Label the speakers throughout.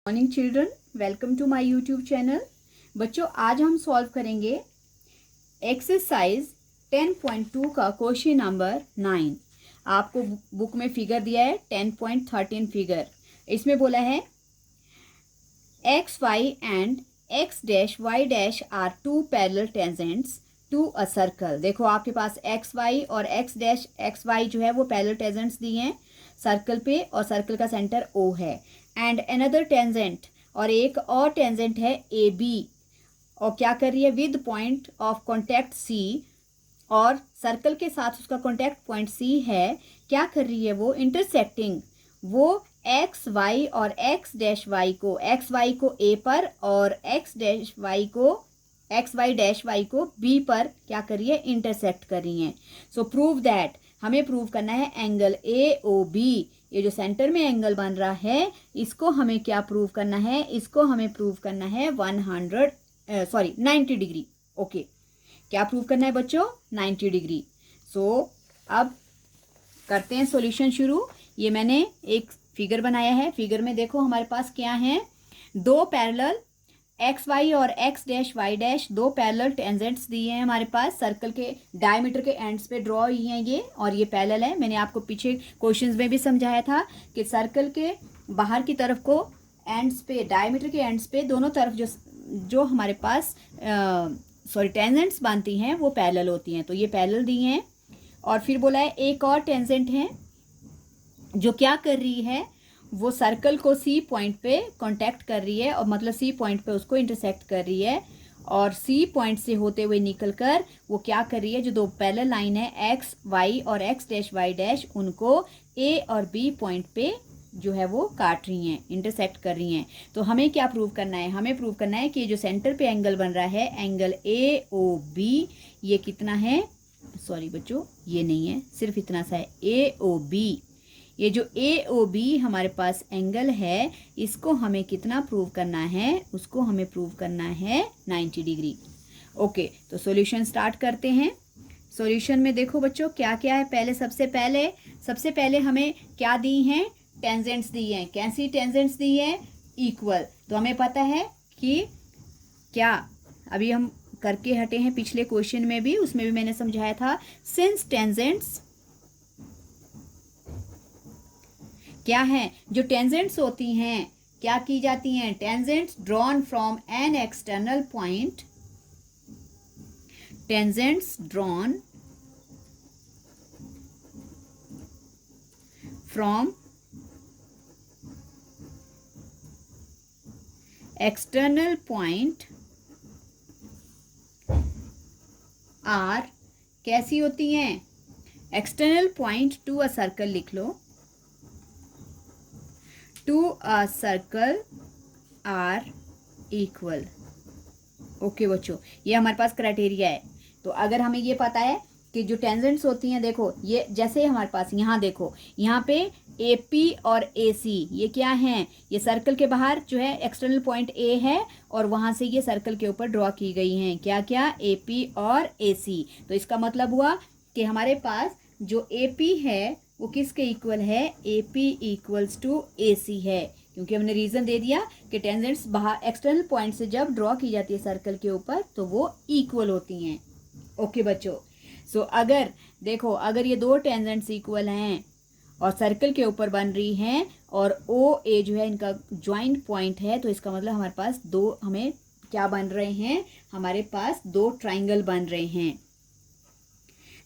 Speaker 1: Morning children, welcome to my YouTube channel. बच्चों, आज हम सॉल्व करेंगे एक्सरसाइज 10.2 का क्वेश्चन नंबर 9। आपको बुक में फिगर दिया है 10.13 फिगर। इसमें बोला है X Y and X dash Y dash are two parallel tangents to a circle. देखो आपके पास एक्स वाई और एक्स डैश एक्स वाई जो है वो पैरेलल टेंजेंट्स दिए हैं सर्कल पे, और सर्कल का सेंटर ओ है। एंड अनदर टेंजेंट, और एक और टेंजेंट है ए बी, और क्या कर रही है विद पॉइंट ऑफ कॉन्टैक्ट सी, और सर्कल के साथ उसका कॉन्टैक्ट पॉइंट सी है। क्या कर रही है वो इंटरसेक्टिंग, वो एक्स वाई और एक्स डैश वाई को, एक्स वाई को ए पर और एक्स डैश वाई को, एक्स वाई डैश वाई को बी पर क्या कर रही है इंटरसेक्ट कर रही है। सो प्रूव दैट, हमें प्रूव करना है एंगल ए ओ बी, ये जो सेंटर में एंगल बन रहा है इसको हमें क्या प्रूव करना है, इसको हमें प्रूव करना है 90 डिग्री। ओके, क्या प्रूव करना है बच्चों? 90 डिग्री। सो अब करते हैं सॉल्यूशन शुरू। ये मैंने एक फिगर बनाया है। फिगर में देखो हमारे पास क्या है, दो पैरेलल एक्स वाई और एक्स डैश वाई डैश, दो पैरेलल टेंजेंट्स दिए हैं हमारे पास, सर्कल के डायमीटर के एंड्स पे ड्रॉ हुई हैं ये, और ये पैरेलल है। मैंने आपको पीछे क्वेश्चंस में भी समझाया था कि सर्कल के बाहर की तरफ को एंड्स पे, डायमीटर के एंड्स पे दोनों तरफ जो हमारे पास टेंजेंट्स बनती हैं वो पैरेलल होती हैं। तो ये पैरेलल दिए हैं। और फिर बोला है एक और टेंजेंट है जो क्या कर रही है, वो सर्कल को सी पॉइंट पे कांटेक्ट कर रही है, और मतलब सी पॉइंट पे उसको इंटरसेक्ट कर रही है, और सी पॉइंट से होते हुए निकलकर वो क्या कर रही है, जो दो पैरेलल लाइन है एक्स वाई और एक्स डैश वाई डैश, उनको ए और बी पॉइंट पे जो है वो काट रही हैं, इंटरसेक्ट कर रही हैं। तो हमें क्या प्रूव करना है, हमें प्रूव करना है कि जो सेंटर पे एंगल बन रहा है एंगल ए ओ बी, ये कितना है, सॉरी बच्चों ये नहीं है, सिर्फ इतना सा है ए ओ बी। ये जो ए ओ बी हमारे पास एंगल है इसको हमें कितना प्रूव करना है, उसको हमें प्रूव करना है 90 डिग्री। ओके, तो सॉल्यूशन स्टार्ट करते हैं। सॉल्यूशन में देखो बच्चों क्या क्या है। पहले सबसे पहले हमें क्या दी हैं, टेंजेंट्स दी हैं। कैसी टेंजेंट्स दी हैं? इक्वल। तो हमें पता है कि क्या, अभी हम करके हटे हैं पिछले क्वेश्चन में भी, उसमें भी मैंने समझाया था, सिंस टेंजेंट्स क्या है, जो टेंजेंट्स होती हैं क्या की जाती हैं, tangents drawn from an external point, tangents drawn from external point are कैसी होती हैं, external point to a circle लिख लो, to a circle are equal. Okay बच्चों, ये हमारे पास क्राइटेरिया है। तो अगर हमें ये पता है कि जो टेंजेंट्स होती हैं, देखो ये जैसे हमारे पास यहाँ देखो, यहाँ पे ए पी और ए सी ये क्या हैं, ये सर्कल के बाहर जो है एक्सटर्नल पॉइंट ए है, और वहाँ से ये सर्कल के ऊपर ड्रॉ की गई हैं, क्या क्या, ए पी और ए सी। तो इसका मतलब हुआ कि हमारे पास जो ए पी है वो किसके इक्वल है, ए पी इक्वल्स टू ए सी है, क्योंकि हमने रीजन दे दिया कि टेंजेंट्स बाहर एक्सटर्नल पॉइंट से जब ड्रॉ की जाती है सर्कल के ऊपर तो वो इक्वल होती हैं। ओके बच्चों, सो अगर देखो, अगर ये दो टेंजेंट्स इक्वल हैं और सर्कल के ऊपर बन रही हैं, और ओ ए जो है इनका ज्वाइंट पॉइंट है, तो इसका मतलब हमारे पास दो, हमें क्या बन रहे हैं, हमारे पास दो ट्राइंगल बन रहे हैं।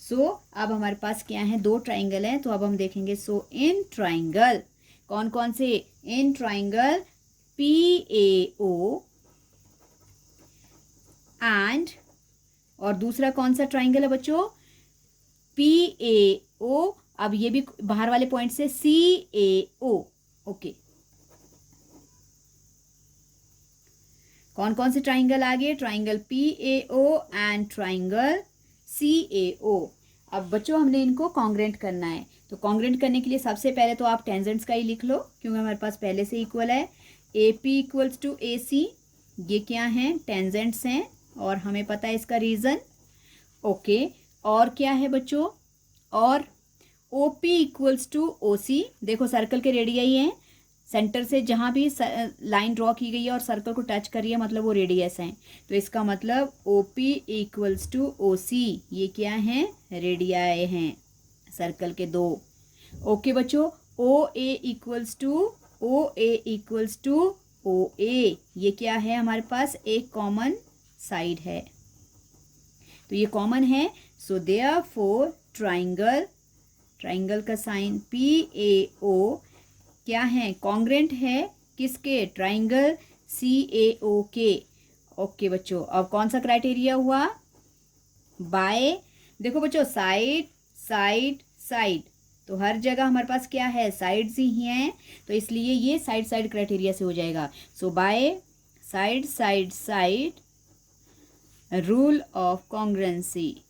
Speaker 1: सो अब हमारे पास क्या है, दो ट्राइंगल हैं। तो अब हम देखेंगे, सो इन ट्राइंगल कौन कौन से, in triangle P A O and, और दूसरा कौन सा ट्राइंगल है बच्चों, पी ए ओ, अब ये भी बाहर वाले पॉइंट से सी ए ओ। ओके, कौन कौन से ट्राइंगल आ गए, triangle P A O and triangle C A O. अब बच्चों हमने इनको कॉन्ग्रेंट करना है। तो कॉन्ग्रेंट करने के लिए सबसे पहले तो आप टेंजेंट्स का ही लिख लो, क्योंकि हमारे पास पहले से इक्वल है। ए पी इक्वल्स टू ए सी, ये क्या हैं, टेंजेंट्स हैं, और हमें पता है इसका रीजन। ओके, और क्या है बच्चों, और O P equals to O C, देखो सर्कल के रेडियाई हैं, सेंटर से जहाँ भी लाइन ड्रॉ की गई है और सर्कल को टच करिए मतलब वो रेडियस है। तो इसका मतलब OP इक्वल्स टू OC, ये क्या है, रेडियाई हैं सर्कल के दो। ओके बच्चों, OA इक्वल्स टू OA, ये क्या है हमारे पास, एक कॉमन साइड है, तो ये कॉमन है। सो देयरफॉर ट्राइंगल का साइन PAO क्या है, कॉन्ग्रेंट है किसके, ट्राइंगल CAO के। ओके बच्चों, अब कौन सा क्राइटेरिया हुआ, बाय, देखो बच्चों साइड साइड साइड, तो हर जगह हमारे पास क्या है, साइड्स ही हैं, तो इसलिए ये साइड साइड क्राइटेरिया से हो जाएगा। So by side side side rule of congruency.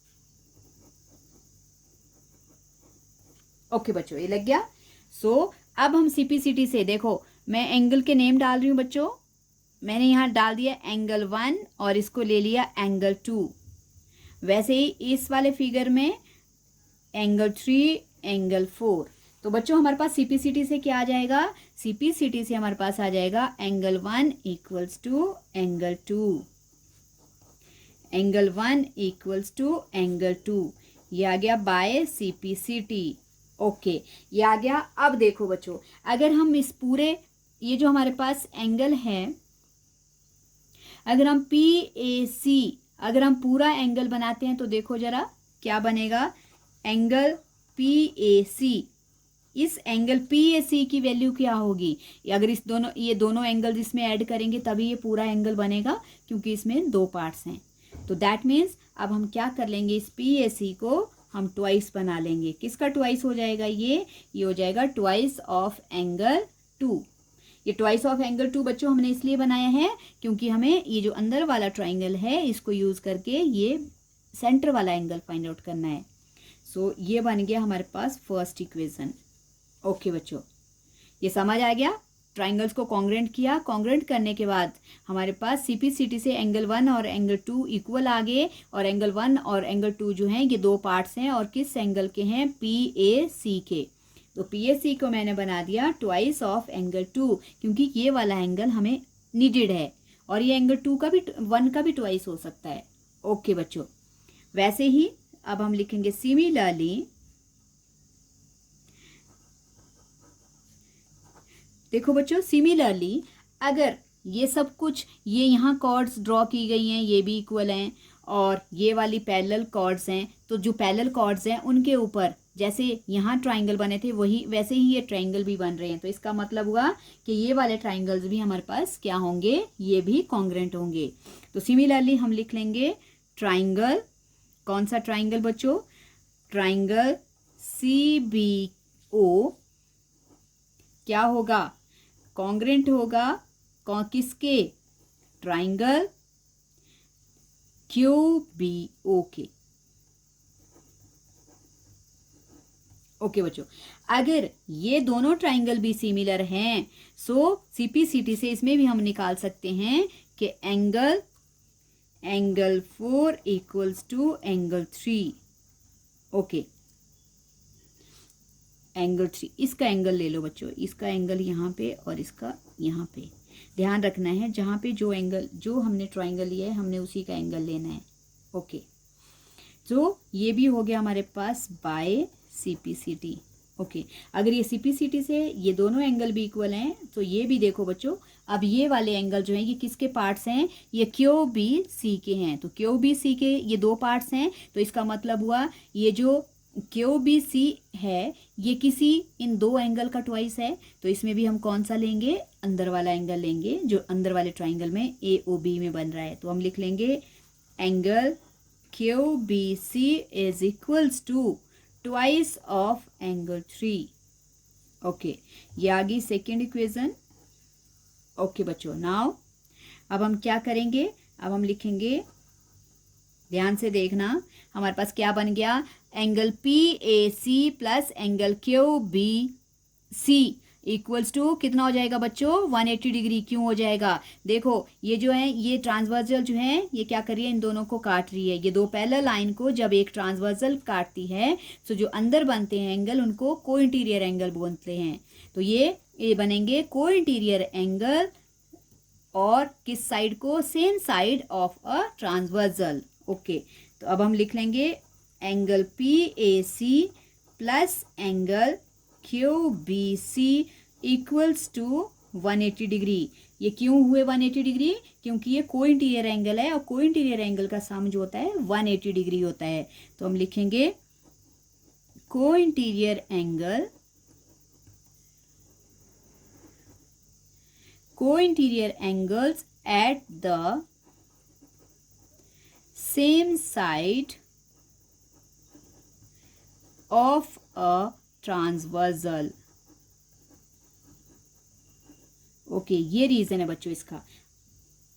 Speaker 1: Okay बच्चों, ये लग गया। सो अब हम CPCT से, देखो मैं एंगल के नेम डाल रही हूँ बच्चों, मैंने यहाँ डाल दिया एंगल 1 और इसको ले लिया एंगल 2। वैसे ही इस वाले फिगर में एंगल 3, एंगल 4। तो बच्चों हमारे पास CPCT से क्या आ जाएगा, CPCT से हमारे पास आ जाएगा angle 1 equals to angle 2, angle 1 equals to angle 2, ये आ गया बाय CPCT। ओके, ये आ गया। अब देखो बच्चों, अगर हम इस पूरे, ये जो हमारे पास एंगल है, अगर हम PAC, अगर हम पूरा एंगल बनाते हैं तो देखो जरा क्या बनेगा, एंगल PAC, इस एंगल PAC की वैल्यू क्या होगी, अगर ये दोनों एंगल्स इसमें ऐड करेंगे तभी ये पूरा एंगल बनेगा, क्योंकि इसमें दो पार्ट्स हैं। तो दैट मीन्स अब हम क्या कर लेंगे, इस PAC को हम ट्वाइस बना लेंगे। किसका ट्वाइस हो जाएगा, ये हो जाएगा ट्वाइस ऑफ एंगल 2। ये ट्वाइस ऑफ एंगल 2 बच्चों हमने इसलिए बनाया है क्योंकि हमें ये जो अंदर वाला ट्राइंगल है इसको यूज करके ये सेंटर वाला एंगल फाइंड आउट करना है। सो ये बन गया हमारे पास फर्स्ट इक्वेशन। ओके बच्चों, ये समझ आ गया। ट्राइंगल्स को कॉन्ग्रेंट किया, कॉन्ग्रेंट करने के बाद हमारे पास CPCT से एंगल 1 और एंगल 2 इक्वल आ गए, और एंगल 1 और एंगल 2 जो हैं ये दो पार्ट्स हैं, और किस एंगल के हैं, PAC के। तो PAC को मैंने बना दिया ट्वाइस ऑफ एंगल 2, क्योंकि ये वाला एंगल हमें नीडेड है, और ये एंगल 2 का भी 1 का भी ट्वाइस हो सकता है। ओके बच्चों, वैसे ही अब हम लिखेंगे सिमिलरली, देखो बच्चों सिमिलरली अगर ये सब कुछ, ये यहाँ कॉर्ड्स ड्रॉ की गई हैं, ये भी इक्वल हैं, और ये वाली पैरेलल कॉर्ड्स हैं, तो जो पैरेलल कॉर्ड्स हैं उनके ऊपर जैसे यहाँ ट्राइंगल बने थे वही वैसे ही ये ट्राइंगल भी बन रहे हैं। तो इसका मतलब हुआ कि ये वाले ट्राइंगल्स भी हमारे पास क्या होंगे, ये भी कॉन्ग्रेंट होंगे। तो सिमिलरली हम लिख लेंगे ट्राइंगल, कौन सा ट्राइंगल बच्चों, ट्राइंगल CBO क्या होगा, कॉन्ग्रेंट होगा किसके, ट्राइंगल QBO के। ओके बच्चों, अगर ये दोनों ट्राइंगल भी सिमिलर हैं सो CPCT से इसमें भी हम निकाल सकते हैं कि angle 4 equals to angle 3। Okay, angle 3, इसका एंगल ले लो बच्चों, इसका एंगल यहाँ पे और इसका यहाँ पे, ध्यान रखना है जहाँ पे जो एंगल, जो हमने ट्राइंगल लिया है हमने उसी का एंगल लेना है। ओके, तो ये भी हो गया हमारे पास बाय CPCT। ओके, अगर ये CPCT से ये दोनों एंगल भी इक्वल हैं तो ये भी देखो बच्चों, अब ये वाले एंगल जो हैं ये किसके पार्ट्स हैं, ये QBC के हैं। तो QBC के ये दो पार्ट्स हैं, तो इसका मतलब हुआ ये जो QBC है ये किसी इन दो एंगल का ट्वाइस है। तो इसमें भी हम कौन सा लेंगे, अंदर वाला एंगल लेंगे जो अंदर वाले ट्राइंगल में AOB में बन रहा है। तो हम लिख लेंगे angle QBC is equals to twice of angle 3। Okay, ये आ गई सेकेंड इक्वेशन। ओके बच्चों, नाउ अब हम क्या करेंगे, अब हम लिखेंगे, ध्यान से देखना, हमारे पास क्या बन गया, angle PAC plus angle QBC equals to कितना हो जाएगा बच्चों, 180 डिग्री। क्यों हो जाएगा, देखो ये जो है ये ट्रांसवर्सल जो है ये क्या कर रही है, इन दोनों को काट रही है। ये दो पैरेलल लाइन को जब एक ट्रांसवर्सल काटती है तो जो अंदर बनते हैं एंगल उनको को इंटीरियर एंगल बोलते हैं। तो ये ये बनेंगे को इंटीरियर एंगल, और किस साइड को, same side of a transversal. Okay, तो अब हम लिख लेंगे angle PAC plus angle QBC equals to 180 degree. ये क्यों हुए 180 डिग्री? क्योंकि ये को इंटीरियर एंगल है, और को इंटीरियर एंगल का सम जो होता है 180 डिग्री होता है। तो हम लिखेंगे को interior angle, co-interior angles at the same side of a transversal। Okay, ये रीजन है बच्चों, इसका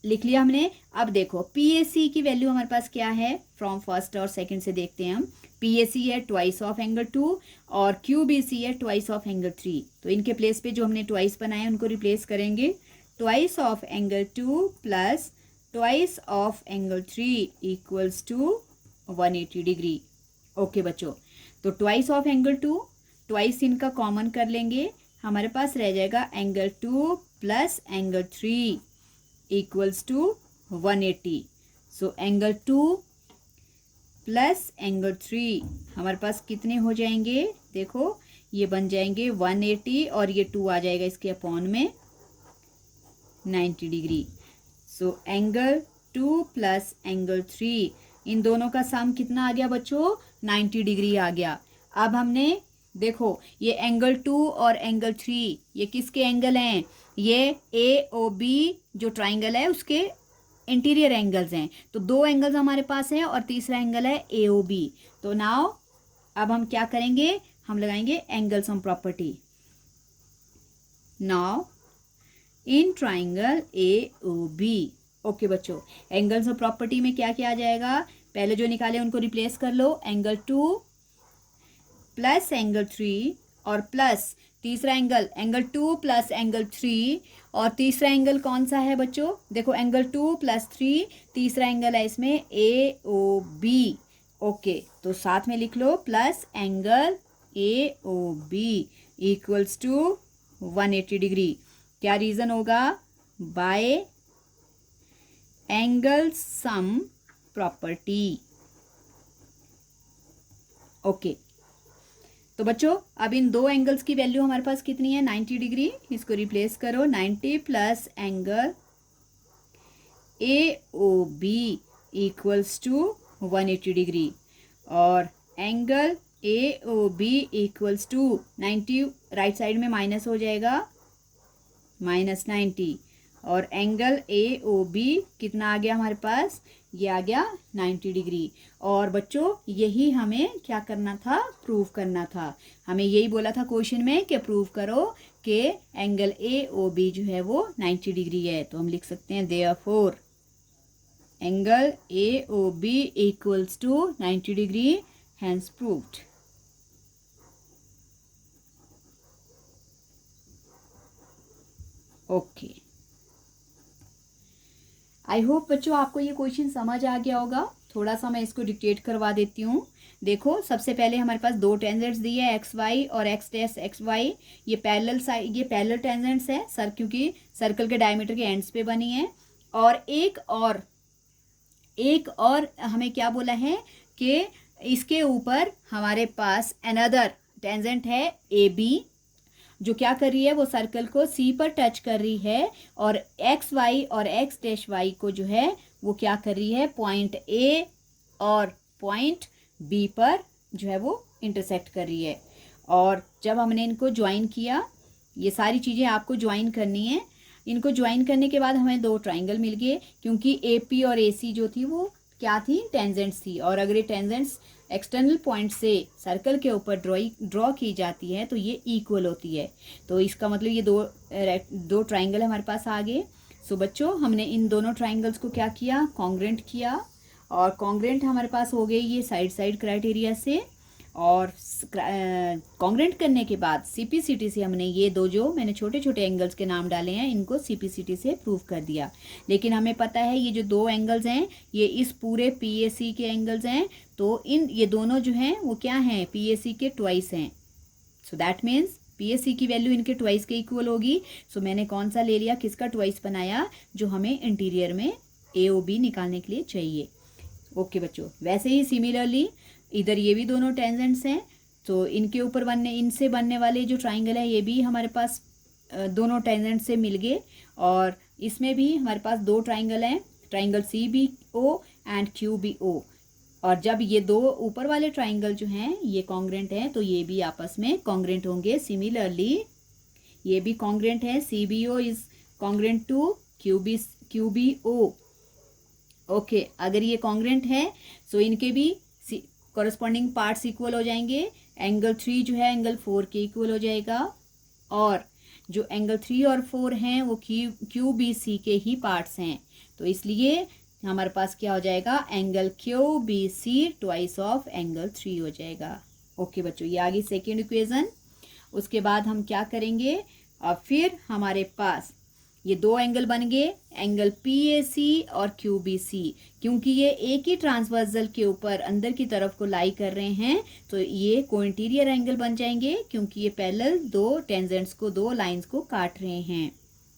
Speaker 1: लिख लिया हमने। अब देखो PAC की वैल्यू हमारे पास क्या है, फ्रॉम फर्स्ट और सेकंड से देखते हैं हम। PAC है ट्वाइस ऑफ एंगल 2 और QBC है ट्वाइस ऑफ एंगल 3। तो इनके प्लेस पे जो हमने ट्वाइस बनाए उनको रिप्लेस करेंगे। Twice of angle 2 plus twice of angle 3 equals to 180 degree. Okay बच्चों, तो ट्वाइस ऑफ एंगल 2, ट्वाइस इनका कॉमन कर लेंगे, हमारे पास रह जाएगा angle 2 plus angle 3 equals to 180। So angle 2 plus angle 3 हमारे पास कितने हो जाएंगे, देखो ये बन जाएंगे 180, और ये 2 आ जाएगा इसके अपॉन में 90 डिग्री। सो एंगल 2 प्लस एंगल 3, इन दोनों का सम कितना आ गया बच्चों, 90 डिग्री आ गया। अब हमने देखो ये एंगल 2 और एंगल 3 ये किसके एंगल हैं, ये AOB जो ट्राइंगल है उसके इंटीरियर एंगल्स हैं। तो 2 एंगल्स हमारे पास हैं और तीसरा एंगल है AOB। तो नाउ अब हम क्या करेंगे, हम लगाएंगे angle sum property. Now in triangle AOB। Okay बच्चों, एंगल सम प्रॉपर्टी में क्या क्या आ जाएगा, पहले जो निकाले उनको रिप्लेस कर लो, एंगल 2 प्लस एंगल 3 और प्लस तीसरा एंगल, एंगल 2 प्लस एंगल 3, और तीसरा एंगल कौन सा है बच्चों, देखो एंगल 2 प्लस 3, तीसरा एंगल है इसमें AOB। ओके, तो साथ में लिख लो plus angle AOB equals to 180 degree. क्या रीजन होगा, by angle sum property. Okay, तो बच्चों अब इन 2 एंगल्स की वैल्यू हमारे पास कितनी है, 90 डिग्री। इसको रिप्लेस करो, 90 plus angle AOB equals to 180 degree, और angle AOB equals to 90, right side में माइनस हो जाएगा, -90, और एंगल AOB कितना आ गया हमारे पास, ये आ गया 90 डिग्री। और बच्चों यही हमें क्या करना था, प्रूव करना था। हमें यही बोला था क्वेश्चन में कि प्रूव करो कि एंगल AOB जो है वो 90 डिग्री है। तो हम लिख सकते हैं therefore angle AOB equals to 90 degree, hence proved. Okay, I hope बच्चों आपको ये क्वेश्चन समझ आ गया होगा। थोड़ा सा मैं इसको डिक्टेट करवा देती हूँ। देखो सबसे पहले हमारे पास 2 टेंजेंट्स दिए हैं, XY और X डैश XY। ये पैरेलल साइड, ये पैरेलल टेंजेंट्स है सर, क्योंकि सर्कल के डायमीटर के एंड्स पे बनी है। और एक और हमें क्या बोला है कि इसके ऊपर हमारे पास अनदर टेंजेंट है AB, जो क्या कर रही है, वो सर्कल को C पर टच कर रही है, और XY और X डैश Y को जो है वो क्या कर रही है, पॉइंट A और पॉइंट B पर जो है वो इंटरसेक्ट कर रही है। और जब हमने इनको ज्वाइन किया, ये सारी चीज़ें आपको ज्वाइन करनी है। इनको ज्वाइन करने के बाद हमें 2 ट्राइंगल मिल गए, क्योंकि AP और AC जो थी वो क्या थी, टेंजेंट्स थी। और अगर ये टेंजेंट्स एक्सटर्नल पॉइंट से सर्कल के ऊपर ड्रॉ की जाती है तो ये इक्वल होती है। तो इसका मतलब ये दो ट्राइंगल हमारे पास आ गए। सो बच्चों हमने इन दोनों ट्राइंगल्स को क्या किया, कॉन्ग्रेंट किया, और कॉन्ग्रेंट हमारे पास हो गई ये साइड क्राइटेरिया से। और कॉन्ग्रेंट करने के बाद CPCT से हमने ये 2 जो मैंने छोटे छोटे एंगल्स के नाम डाले हैं, इनको CPCT से प्रूव कर दिया। लेकिन हमें पता है ये जो 2 एंगल्स हैं ये इस पूरे PAC के एंगल्स हैं, तो ये दोनों जो हैं वो क्या हैं, PAC के ट्वाइस हैं। सो दैट मीन्स PAC की वैल्यू इनके ट्वाइस के इक्वल होगी। सो मैंने कौन सा ले लिया, किसका ट्वाइस बनाया, जो हमें इंटीरियर में AOB निकालने के लिए चाहिए। ओके बच्चों, वैसे ही सिमिलरली इधर ये भी दोनों टेंजेंट्स हैं, तो इनके ऊपर इनसे बनने वाले जो ट्राइंगल है ये भी हमारे पास दोनों टेंजेंट से मिल गए। और इसमें भी हमारे पास दो ट्राइंगल हैं, ट्राइंगल CBO एंड QBO। और जब ये दो ऊपर वाले ट्राइंगल जो हैं ये कॉन्ग्रेंट हैं, तो ये भी आपस में कॉन्ग्रेंट होंगे। सिमिलरली ये भी कॉन्ग्रेंट है, CBO is congruent to QBO। Okay, अगर ये कॉन्ग्रेंट है तो इनके भी कॉरस्पॉन्डिंग पार्ट्स इक्वल हो जाएंगे। एंगल 3 जो है एंगल 4 के इक्वल हो जाएगा, और जो एंगल 3 और 4 हैं वो QBC के ही पार्ट्स हैं, तो इसलिए हमारे पास क्या हो जाएगा, angle QBC twice of angle 3 हो जाएगा। ओके बच्चों, ये आ गई सेकेंड इक्वेशन। उसके बाद हम क्या करेंगे, और फिर हमारे पास ये दो एंगल बन गए, एंगल PAC और QBC। क्योंकि ये एक ही ट्रांसवर्सल के ऊपर अंदर की तरफ को लाई कर रहे हैं, तो ये कोइंटीरियर एंगल बन जाएंगे, क्योंकि ये पैरेलल दो टेंजेंट्स को, दो लाइंस को काट रहे हैं।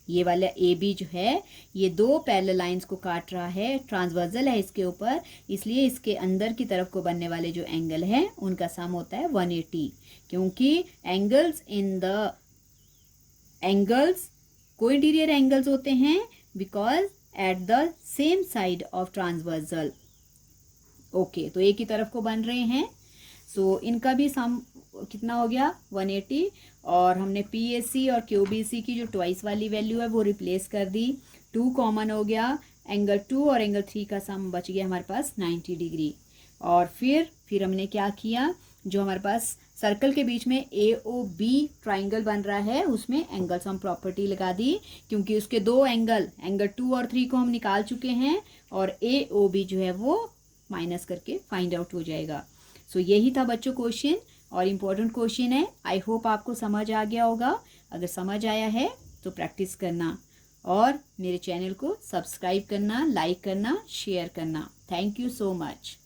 Speaker 1: ये वाला AB जो है ये दो पैरेलल लाइंस को काट रहा है, ट्रांसवर्सल है इसके ऊपर, इसलिए इसके अंदर की तरफ को बनने वाले जो एंगल हैं उनका सम होता है 180। क्योंकि एंगल्स कोइंटीरियर एंगल्स होते हैं because at the same side of transversal. Okay, तो एक ही तरफ को बन रहे हैं, सो इनका भी सम कितना हो गया 180। और हमने PAC और QBC की जो ट्वाइस वाली वैल्यू है वो रिप्लेस कर दी, 2 कॉमन हो गया, एंगल 2 और एंगल 3 का सम बच गया हमारे पास 90 डिग्री। और फिर हमने क्या किया, जो हमारे पास सर्कल के बीच में AOB ट्राइंगल बन रहा है उसमें एंगल सम प्रॉपर्टी लगा दी, क्योंकि उसके दो एंगल 2 और 3 को हम निकाल चुके हैं, और AOB जो है वो माइनस करके फाइंड आउट हो जाएगा। सो यही था बच्चों क्वेश्चन, और इम्पोर्टेंट क्वेश्चन है। आई होप आपको समझ आ गया होगा। अगर समझ आया है तो प्रैक्टिस करना, और मेरे चैनल को सब्सक्राइब करना, लाइक करना, शेयर करना। Thank you so much.